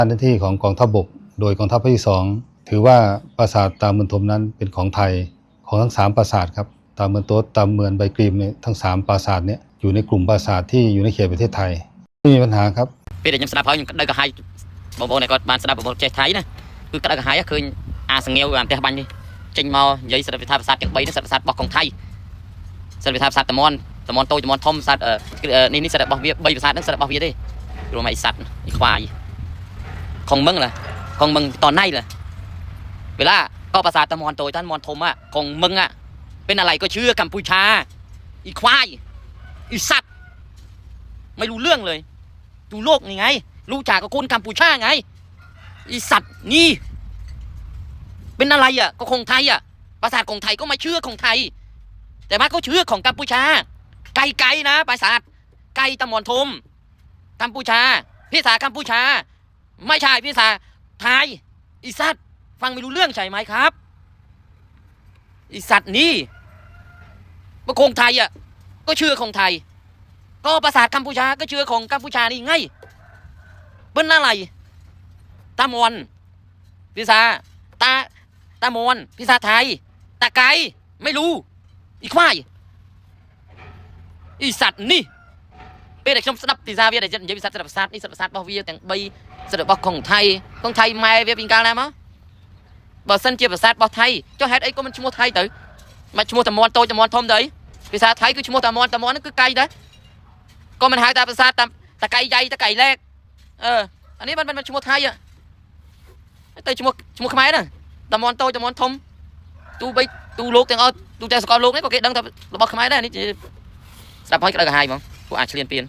หน้าที่ของกองทัพบกโดยกองทัพภาคที่2ถือว่าปราสาทตาเมือนทมนั้นเป็นของไทยของทั้ง3ปราสาทครับตาเมือนโต๊ดตาเมือนใบกรีมเนี่ยทั้ง3ปราสาทเนี่ยอยู่ในกลุ่มปราสาทที่อยู่ในเขตประเทศไทยไม่มีปัญหาครับពេលដែលខ្ញុំស្ដាប់ហើយខ្ញុំដៅកាហាយបងប្អូនគាត់បានស្ដាប់បងប្អូនចេះថៃណាគឺក្តៅកាហាយឃើញអាសងាវអាផ្ទះបាញ់នេះចេញមកនិយាយសិទ្ធិវិធាប្រាសាទទាំង3នេះសិទ្ធិប្រាសាទរបស់កងថៃសិទ្ធិវិធាប្រាសាទតមន់តូចតមន់ធំសាទនេះសិទ្ធិរបស់វា3ប្រាសាទហ្នឹងសិទ្ធិរបស់វាទេរួមឲ្យសัตว์อีควายของมึงล่ะของมึงตอนไหนล่ะเวลาก็ปราสาทตมอนโตยท่านมอนทมอ่ะของมึงอ่ะเป็นอะไรก็เชื่อกัมพูชาอีควายอีสัตว์ไม่รู้เรื่องเลยดูโลกนี่ไงรู้จักกับคนกัมพูชาไงอีสัตว์นี่เป็นอะไรอ่ะก็คงไทยอ่ะปราสาทของไทยก็ไม่เชื่อของไทยแต่มาก็เชื่อของกัมพูชาไกลๆนะปราสาทไกลตมอนทมกัมพูชาพี่สากัมพูชาไม่ใช่พี่สาไทยอีสัตว์ฟังไม่รู้เรื่องใช่ไหมครับอีสัตว์นี่มาคงไทยอ่ะก็เชื่อของไทยก็ปราสาทกัมพูชาก็เชื่อของกัมพูชานี่ไงเป็นอะไรตามอนพี่สาตามอนพี่สาไทยตาไกไม่รู้อีควายอีสัตว์นี่เป็นเด็กชมสนับตีซาเวียเด็กจะมีสัตว์สนับสัตว์นี่สัตว์สัตว์บ่เวียแต่งใบสัตว์บ่ของไทยแม่เวียเป็นการอะไรมั้งบ่เส้นเจียบสัตว์บ่ไทยเจ้าเฮ็ดไอ้ก็มันชั่วไทยตื่มาชั่วตะมอนโตตะมอนทมตื่ภาษาไทยคือชั่วตะมอนนั่นคือไก่ตื่ก็มันหายตาภาษาตะไก่ใหญ่ตะไก่แรกอันนี้มันชั่วไทยอ่ะตื่ชั่วขมายน่ะตะมอนโตตะมอนทมตูโลกแต่งเอาตูแต่สกอร์โลกนี่ก็เกิดดังแต่บ่ขมายได้นี่จะสับให้กระไรกับหายมั้งกูอ่านเฉลี่ยเปลี่ยน